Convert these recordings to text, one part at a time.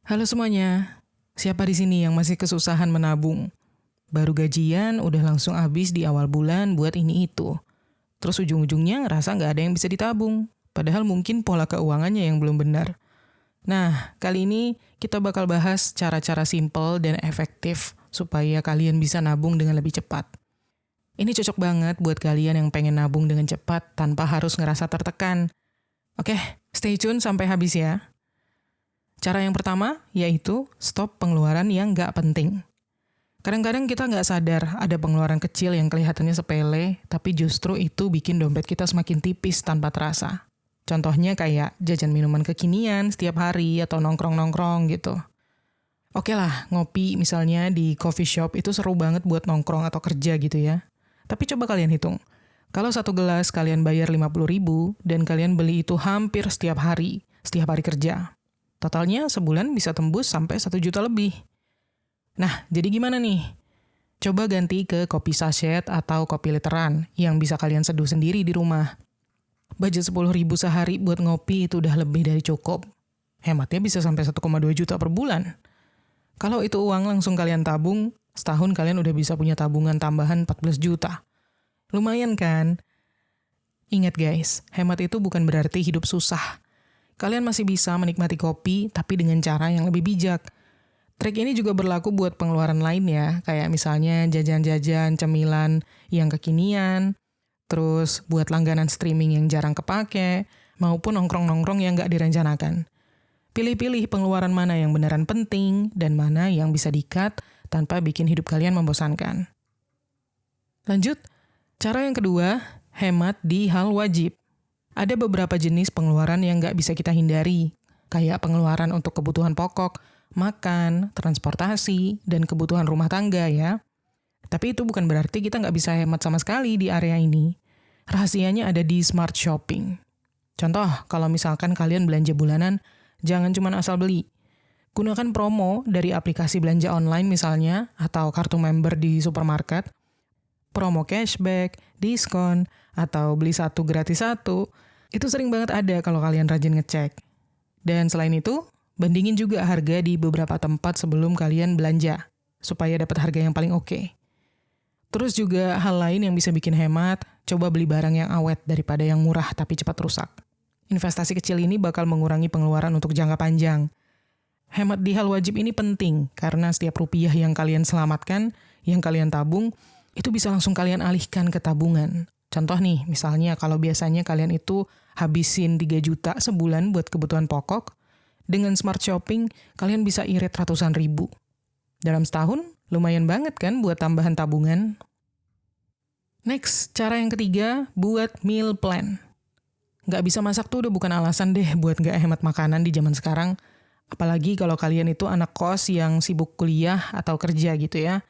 Halo semuanya, siapa di sini yang masih kesusahan menabung? Baru gajian udah langsung habis di awal bulan buat ini itu. Terus ujung-ujungnya ngerasa nggak ada yang bisa ditabung. Padahal mungkin pola keuangannya yang belum benar. Nah, kali ini kita bakal bahas cara-cara simple dan efektif supaya kalian bisa nabung dengan lebih cepat. Ini cocok banget buat kalian yang pengen nabung dengan cepat tanpa harus ngerasa tertekan. Oke, stay tune sampai habis ya. Cara yang pertama yaitu stop pengeluaran yang nggak penting. Kadang-kadang kita nggak sadar ada pengeluaran kecil yang kelihatannya sepele, tapi justru itu bikin dompet kita semakin tipis tanpa terasa. Contohnya kayak jajan minuman kekinian setiap hari atau nongkrong-nongkrong gitu. Oke lah, ngopi misalnya di coffee shop itu seru banget buat nongkrong atau kerja gitu ya. Tapi coba kalian hitung. Kalau satu gelas kalian bayar 50.000 dan kalian beli itu hampir setiap hari kerja. Totalnya sebulan bisa tembus sampai 1 juta lebih. Nah, jadi gimana nih? Coba ganti ke kopi sachet atau kopi literan yang bisa kalian seduh sendiri di rumah. Budget 10.000 sehari buat ngopi itu udah lebih dari cukup. Hematnya bisa sampai 1,2 juta per bulan. Kalau itu uang langsung kalian tabung, setahun kalian udah bisa punya tabungan tambahan 14 juta. Lumayan kan? Ingat guys, hemat itu bukan berarti hidup susah. Kalian masih bisa menikmati kopi, tapi dengan cara yang lebih bijak. Trik ini juga berlaku buat pengeluaran lain ya, kayak misalnya jajan-jajan, cemilan yang kekinian, terus buat langganan streaming yang jarang kepake, maupun nongkrong-nongkrong yang nggak direncanakan. Pilih-pilih pengeluaran mana yang beneran penting, dan mana yang bisa di-cut tanpa bikin hidup kalian membosankan. Lanjut, cara yang kedua, hemat di hal wajib. Ada beberapa jenis pengeluaran yang nggak bisa kita hindari, kayak pengeluaran untuk kebutuhan pokok, makan, transportasi, dan kebutuhan rumah tangga ya. Tapi itu bukan berarti kita nggak bisa hemat sama sekali di area ini. Rahasianya ada di smart shopping. Contoh, kalau misalkan kalian belanja bulanan, jangan cuma asal beli. Gunakan promo dari aplikasi belanja online misalnya, atau kartu member di supermarket, promo cashback, diskon, atau beli satu gratis satu. Itu sering banget ada kalau kalian rajin ngecek. Dan selain itu, bandingin juga harga di beberapa tempat sebelum kalian belanja, supaya dapat harga yang paling oke. Terus juga hal lain yang bisa bikin hemat, coba beli barang yang awet daripada yang murah tapi cepat rusak. Investasi kecil ini bakal mengurangi pengeluaran untuk jangka panjang. Hemat di hal wajib ini penting, karena setiap rupiah yang kalian selamatkan, yang kalian tabung, itu bisa langsung kalian alihkan ke tabungan. Contoh nih, misalnya kalau biasanya kalian itu habisin 3 juta sebulan buat kebutuhan pokok, dengan smart shopping kalian bisa irit ratusan ribu. Dalam setahun, lumayan banget kan buat tambahan tabungan. Next, cara yang ketiga, buat meal plan. Nggak bisa masak tuh udah bukan alasan deh buat nggak hemat makanan di zaman sekarang. Apalagi kalau kalian itu anak kos yang sibuk kuliah atau kerja gitu ya.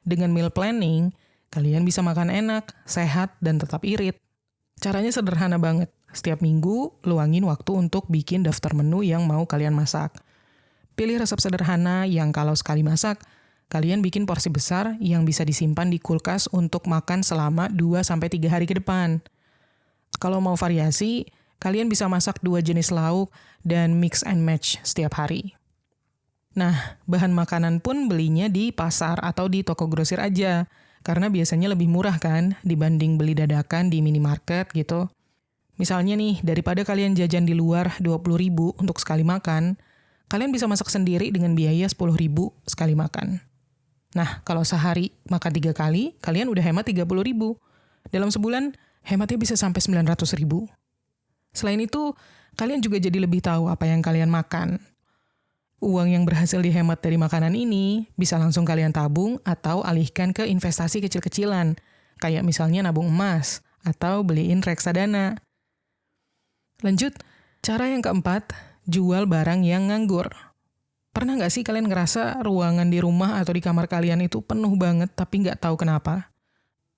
Dengan meal planning, kalian bisa makan enak, sehat, dan tetap irit. Caranya sederhana banget. Setiap minggu, luangin waktu untuk bikin daftar menu yang mau kalian masak. Pilih resep sederhana yang kalau sekali masak, kalian bikin porsi besar yang bisa disimpan di kulkas untuk makan selama 2-3 hari ke depan. Kalau mau variasi, kalian bisa masak 2 jenis lauk dan mix and match setiap hari. Nah, bahan makanan pun belinya di pasar atau di toko grosir aja, karena biasanya lebih murah kan dibanding beli dadakan di minimarket gitu. Misalnya nih, daripada kalian jajan di luar 20.000 untuk sekali makan, kalian bisa masak sendiri dengan biaya 10.000 sekali makan. Nah, kalau sehari makan 3 kali, kalian udah hemat 30.000. Dalam sebulan, hematnya bisa sampai 900.000. Selain itu, kalian juga jadi lebih tahu apa yang kalian makan. Uang yang berhasil dihemat dari makanan ini bisa langsung kalian tabung atau alihkan ke investasi kecil-kecilan, kayak misalnya nabung emas atau beliin reksadana. Lanjut, cara yang keempat, jual barang yang nganggur. Pernah nggak sih kalian ngerasa ruangan di rumah atau di kamar kalian itu penuh banget tapi nggak tahu kenapa?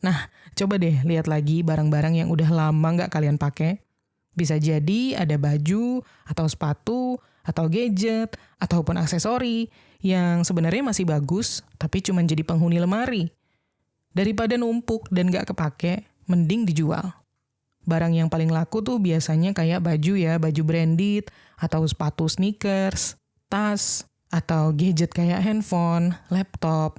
Nah, coba deh lihat lagi barang-barang yang udah lama nggak kalian pakai. Bisa jadi ada baju, atau sepatu, atau gadget, ataupun aksesori yang sebenarnya masih bagus, tapi cuma jadi penghuni lemari. Daripada numpuk dan nggak kepake, mending dijual. Barang yang paling laku tuh biasanya kayak baju ya, baju branded, atau sepatu sneakers, tas, atau gadget kayak handphone, laptop.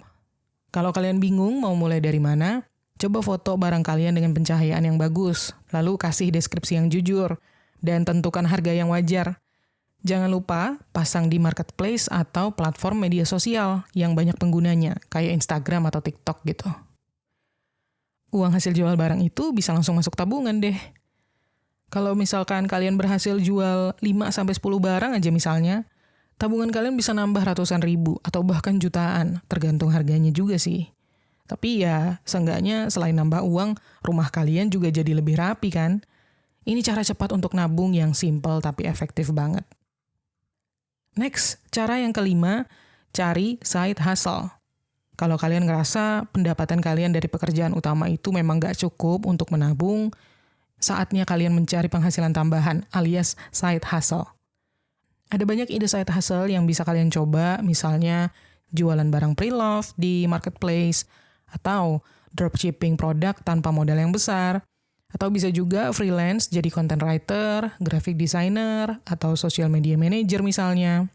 Kalau kalian bingung mau mulai dari mana, coba foto barang kalian dengan pencahayaan yang bagus, lalu kasih deskripsi yang jujur, dan tentukan harga yang wajar. Jangan lupa pasang di marketplace atau platform media sosial yang banyak penggunanya, kayak Instagram atau TikTok gitu. Uang hasil jual barang itu bisa langsung masuk tabungan deh. Kalau misalkan kalian berhasil jual 5-10 barang aja misalnya, tabungan kalian bisa nambah ratusan ribu atau bahkan jutaan, tergantung harganya juga sih. Tapi ya, seenggaknya selain nambah uang, rumah kalian juga jadi lebih rapi kan? Ini cara cepat untuk nabung yang simple tapi efektif banget. Next, cara yang kelima, cari side hustle. Kalau kalian ngerasa pendapatan kalian dari pekerjaan utama itu memang gak cukup untuk menabung, saatnya kalian mencari penghasilan tambahan alias side hustle. Ada banyak ide side hustle yang bisa kalian coba, misalnya jualan barang pre-loved di marketplace, atau dropshipping produk tanpa modal yang besar, atau bisa juga freelance jadi content writer, graphic designer, atau social media manager misalnya.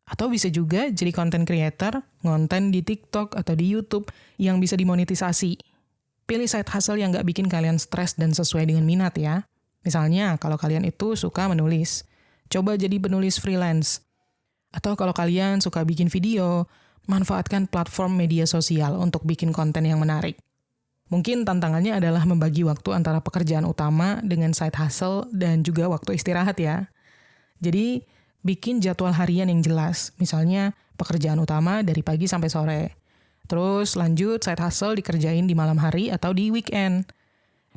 Atau bisa juga jadi content creator, ngonten di TikTok atau di YouTube yang bisa dimonetisasi. Pilih side hustle yang gak bikin kalian stres dan sesuai dengan minat ya. Misalnya kalau kalian itu suka menulis, coba jadi penulis freelance. Atau kalau kalian suka bikin video, manfaatkan platform media sosial untuk bikin konten yang menarik. Mungkin tantangannya adalah membagi waktu antara pekerjaan utama dengan side hustle dan juga waktu istirahat ya. Jadi, bikin jadwal harian yang jelas. Misalnya, pekerjaan utama dari pagi sampai sore. Terus lanjut side hustle dikerjain di malam hari atau di weekend.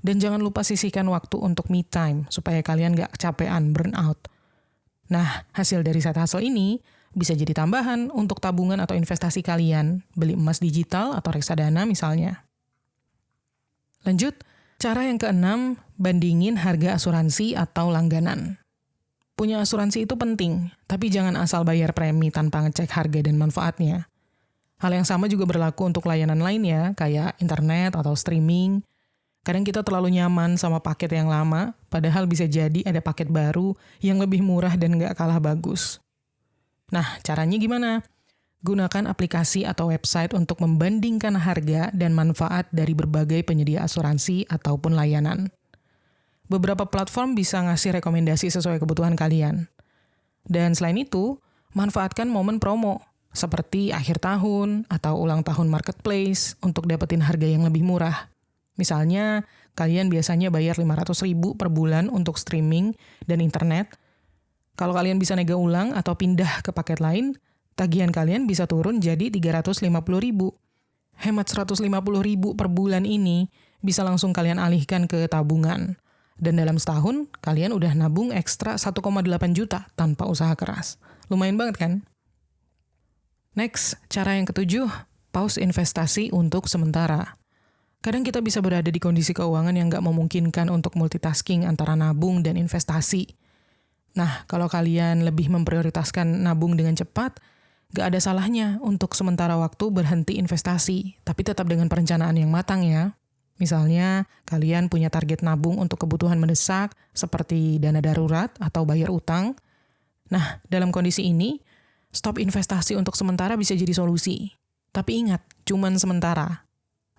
Dan jangan lupa sisihkan waktu untuk me time supaya kalian gak kecapean, burn out. Nah, hasil dari side hustle ini bisa jadi tambahan untuk tabungan atau investasi kalian, beli emas digital atau reksadana misalnya. Lanjut, cara yang keenam, bandingin harga asuransi atau langganan. Punya asuransi itu penting, tapi jangan asal bayar premi tanpa ngecek harga dan manfaatnya. Hal yang sama juga berlaku untuk layanan lainnya, kayak internet atau streaming. Kadang kita terlalu nyaman sama paket yang lama, padahal bisa jadi ada paket baru yang lebih murah dan gak kalah bagus. Nah, caranya gimana? Gunakan aplikasi atau website untuk membandingkan harga dan manfaat dari berbagai penyedia asuransi ataupun layanan. Beberapa platform bisa ngasih rekomendasi sesuai kebutuhan kalian. Dan selain itu, manfaatkan momen promo, seperti akhir tahun atau ulang tahun marketplace untuk dapetin harga yang lebih murah. Misalnya, kalian biasanya bayar 500.000 per bulan untuk streaming dan internet. Kalau kalian bisa nega ulang atau pindah ke paket lain, tagihan kalian bisa turun jadi 350.000. Hemat 150.000 per bulan ini bisa langsung kalian alihkan ke tabungan. Dan dalam setahun, kalian udah nabung ekstra 1,8 juta tanpa usaha keras. Lumayan banget kan? Next, cara yang ketujuh, pause investasi untuk sementara. Kadang kita bisa berada di kondisi keuangan yang nggak memungkinkan untuk multitasking antara nabung dan investasi. Nah, kalau kalian lebih memprioritaskan nabung dengan cepat, nggak ada salahnya untuk sementara waktu berhenti investasi, tapi tetap dengan perencanaan yang matang ya. Misalnya, kalian punya target nabung untuk kebutuhan mendesak, seperti dana darurat atau bayar utang. Nah, dalam kondisi ini, stop investasi untuk sementara bisa jadi solusi. Tapi ingat, cuman sementara.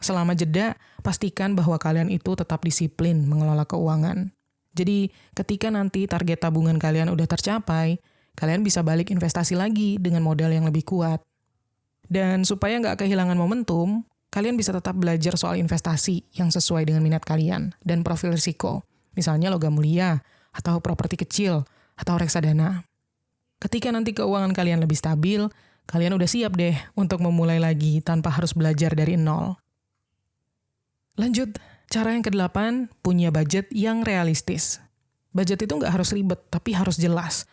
Selama jeda, pastikan bahwa kalian itu tetap disiplin mengelola keuangan. Jadi, ketika nanti target tabungan kalian udah tercapai, kalian bisa balik investasi lagi dengan modal yang lebih kuat. Dan supaya nggak kehilangan momentum, kalian bisa tetap belajar soal investasi yang sesuai dengan minat kalian dan profil risiko. Misalnya logam mulia, atau properti kecil, atau reksadana. Ketika nanti keuangan kalian lebih stabil, kalian udah siap deh untuk memulai lagi tanpa harus belajar dari nol. Lanjut, cara yang ke-8, punya budget yang realistis. Budget itu nggak harus ribet, tapi harus jelas.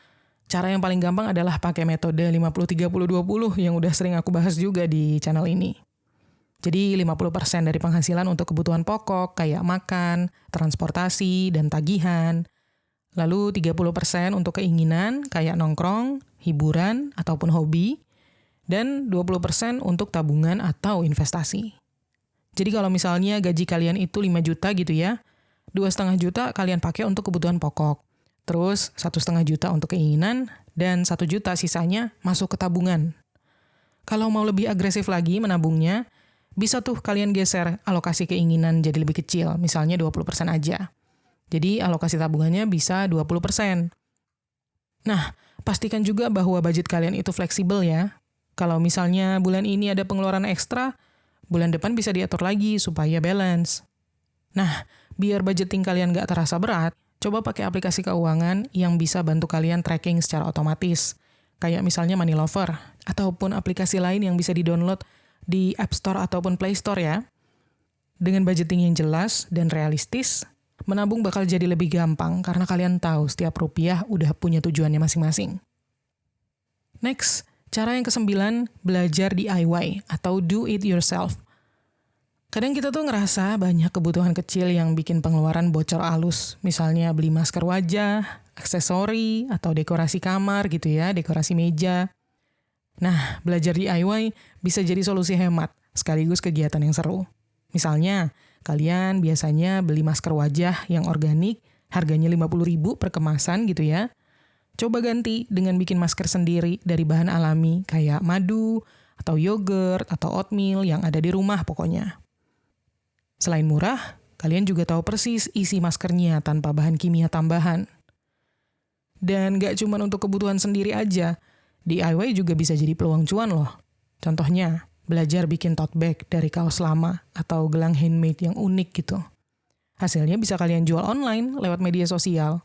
Cara yang paling gampang adalah pakai metode 50-30-20 yang udah sering aku bahas juga di channel ini. Jadi 50% dari penghasilan untuk kebutuhan pokok kayak makan, transportasi, dan tagihan. Lalu 30% untuk keinginan kayak nongkrong, hiburan, ataupun hobi. Dan 20% untuk tabungan atau investasi. Jadi kalau misalnya gaji kalian itu 5 juta gitu ya, 2,5 juta kalian pakai untuk kebutuhan pokok. Terus 1,5 juta untuk keinginan, dan 1 juta sisanya masuk ke tabungan. Kalau mau lebih agresif lagi menabungnya, bisa tuh kalian geser alokasi keinginan jadi lebih kecil, misalnya 20% aja. Jadi alokasi tabungannya bisa 20%. Nah, pastikan juga bahwa budget kalian itu fleksibel ya. Kalau misalnya bulan ini ada pengeluaran ekstra, bulan depan bisa diatur lagi supaya balance. Nah, biar budgeting kalian gak terasa berat, coba pakai aplikasi keuangan yang bisa bantu kalian tracking secara otomatis. Kayak misalnya Money Lover, ataupun aplikasi lain yang bisa di-download di App Store ataupun Play Store ya. Dengan budgeting yang jelas dan realistis, menabung bakal jadi lebih gampang karena kalian tahu setiap rupiah udah punya tujuannya masing-masing. Next, cara yang ke-9, belajar DIY atau do it yourself. Kadang kita tuh ngerasa banyak kebutuhan kecil yang bikin pengeluaran bocor alus. Misalnya beli masker wajah, aksesori, atau dekorasi kamar gitu ya, dekorasi meja. Nah, belajar DIY bisa jadi solusi hemat, sekaligus kegiatan yang seru. Misalnya, kalian biasanya beli masker wajah yang organik, harganya 50.000 per kemasan gitu ya. Coba ganti dengan bikin masker sendiri dari bahan alami kayak madu, atau yogurt, atau oatmeal yang ada di rumah pokoknya. Selain murah, kalian juga tahu persis isi maskernya tanpa bahan kimia tambahan. Dan gak cuma untuk kebutuhan sendiri aja, DIY juga bisa jadi peluang cuan loh. Contohnya, belajar bikin tote bag dari kaos lama atau gelang handmade yang unik gitu. Hasilnya bisa kalian jual online lewat media sosial.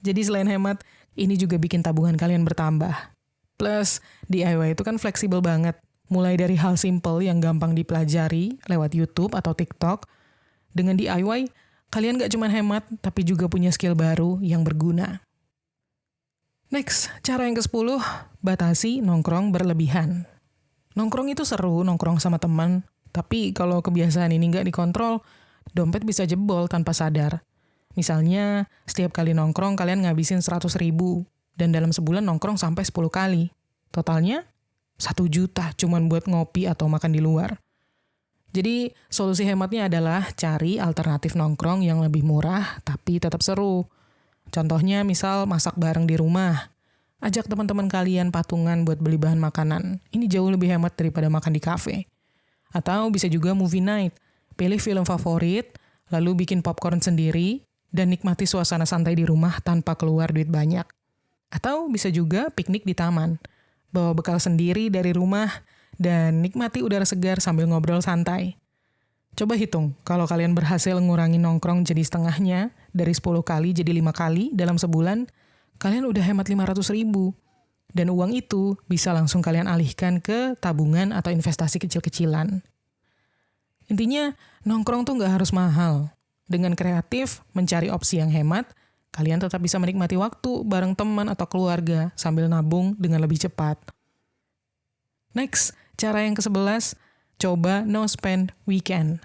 Jadi selain hemat, ini juga bikin tabungan kalian bertambah. Plus, DIY itu kan fleksibel banget. Mulai dari hal simple yang gampang dipelajari lewat YouTube atau TikTok. Dengan DIY, kalian gak cuma hemat, tapi juga punya skill baru yang berguna. Next, cara yang ke-10, batasi nongkrong berlebihan. Nongkrong itu seru, nongkrong sama teman. Tapi kalau kebiasaan ini gak dikontrol, dompet bisa jebol tanpa sadar. Misalnya, setiap kali nongkrong kalian ngabisin 100.000, dan dalam sebulan nongkrong sampai 10 kali. Totalnya 1 juta cuman buat ngopi atau makan di luar. Jadi, solusi hematnya adalah cari alternatif nongkrong yang lebih murah tapi tetap seru. Contohnya misal masak bareng di rumah. Ajak teman-teman kalian patungan buat beli bahan makanan. Ini jauh lebih hemat daripada makan di kafe. Atau bisa juga movie night. Pilih film favorit, lalu bikin popcorn sendiri, dan nikmati suasana santai di rumah tanpa keluar duit banyak. Atau bisa juga piknik di taman. Bawa bekal sendiri dari rumah, dan nikmati udara segar sambil ngobrol santai. Coba hitung, kalau kalian berhasil ngurangi nongkrong jadi setengahnya, dari 10 kali jadi 5 kali dalam sebulan, kalian udah hemat 500.000. Dan uang itu bisa langsung kalian alihkan ke tabungan atau investasi kecil-kecilan. Intinya, nongkrong tuh nggak harus mahal. Dengan kreatif, mencari opsi yang hemat, kalian tetap bisa menikmati waktu bareng teman atau keluarga sambil nabung dengan lebih cepat. Next, cara yang ke-11, coba no spend weekend.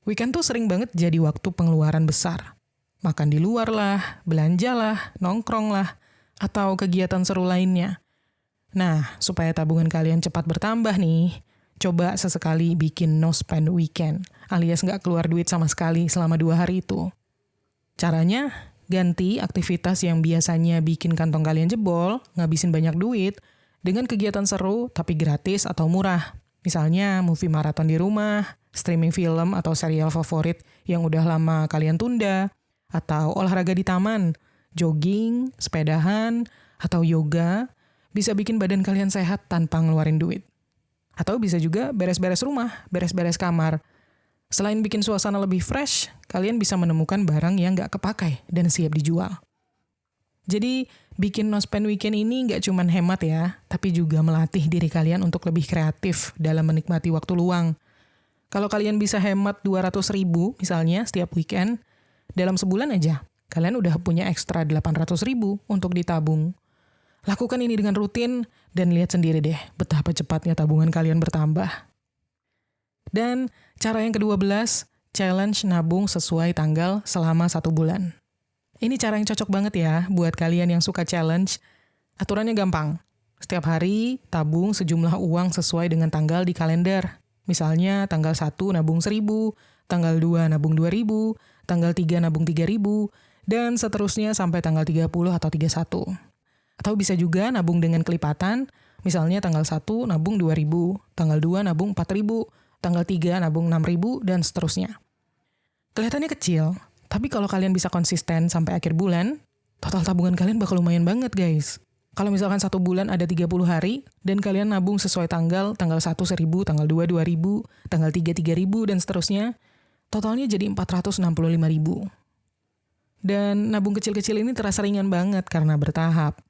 Weekend tuh sering banget jadi waktu pengeluaran besar. Makan di luar lah, belanja lah, nongkrong lah, atau kegiatan seru lainnya. Nah, supaya tabungan kalian cepat bertambah nih, coba sesekali bikin no spend weekend, alias nggak keluar duit sama sekali selama 2 hari itu. Caranya, ganti aktivitas yang biasanya bikin kantong kalian jebol, ngabisin banyak duit, dengan kegiatan seru tapi gratis atau murah. Misalnya movie maraton di rumah, streaming film atau serial favorit yang udah lama kalian tunda, atau olahraga di taman, jogging, sepedahan, atau yoga, bisa bikin badan kalian sehat tanpa ngeluarin duit. Atau bisa juga beres-beres rumah, beres-beres kamar. Selain bikin suasana lebih fresh, kalian bisa menemukan barang yang nggak kepakai dan siap dijual. Jadi, bikin no spend weekend ini nggak cuma hemat ya, tapi juga melatih diri kalian untuk lebih kreatif dalam menikmati waktu luang. Kalau kalian bisa hemat 200.000 misalnya setiap weekend, dalam sebulan aja, kalian udah punya ekstra 800.000 untuk ditabung. Lakukan ini dengan rutin, dan lihat sendiri deh betapa cepatnya tabungan kalian bertambah. Dan cara yang ke-12, challenge nabung sesuai tanggal selama 1 bulan. Ini cara yang cocok banget ya buat kalian yang suka challenge. Aturannya gampang. Setiap hari tabung sejumlah uang sesuai dengan tanggal di kalender. Misalnya tanggal 1 nabung 1.000, tanggal 2 nabung 2.000, tanggal 3 nabung 3.000, dan seterusnya sampai tanggal 30 atau 31. Atau bisa juga nabung dengan kelipatan, misalnya tanggal 1 nabung 2.000, tanggal 2 nabung 4.000, tanggal 3 nabung 6.000, dan seterusnya. Kelihatannya kecil, tapi kalau kalian bisa konsisten sampai akhir bulan, total tabungan kalian bakal lumayan banget guys. Kalau misalkan 1 bulan ada 30 hari, dan kalian nabung sesuai tanggal 1 1.000, tanggal 2 2.000, tanggal 3 3.000, dan seterusnya, totalnya jadi 465.000. Dan nabung kecil-kecil ini terasa ringan banget karena bertahap.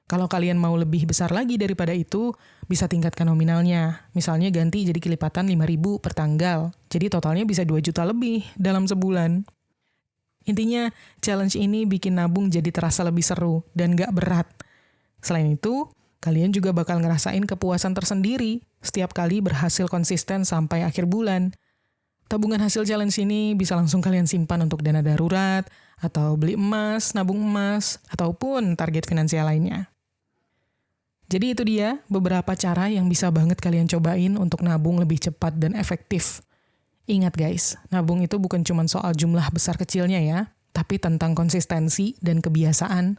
Kalau kalian mau lebih besar lagi daripada itu, bisa tingkatkan nominalnya. Misalnya ganti jadi kelipatan 5.000 per tanggal. Jadi totalnya bisa 2 juta lebih dalam sebulan. Intinya, challenge ini bikin nabung jadi terasa lebih seru dan gak berat. Selain itu, kalian juga bakal ngerasain kepuasan tersendiri setiap kali berhasil konsisten sampai akhir bulan. Tabungan hasil challenge ini bisa langsung kalian simpan untuk dana darurat, atau beli emas, nabung emas, ataupun target finansial lainnya. Jadi itu dia beberapa cara yang bisa banget kalian cobain untuk nabung lebih cepat dan efektif. Ingat guys, nabung itu bukan cuma soal jumlah besar kecilnya ya, tapi tentang konsistensi dan kebiasaan.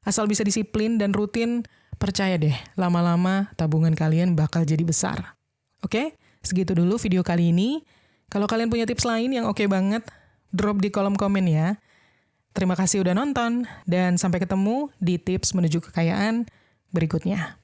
Asal bisa disiplin dan rutin, percaya deh, lama-lama tabungan kalian bakal jadi besar. Oke, segitu dulu video kali ini. Kalau kalian punya tips lain yang oke banget, drop di kolom komen ya. Terima kasih udah nonton, dan sampai ketemu di tips menuju kekayaan berikutnya.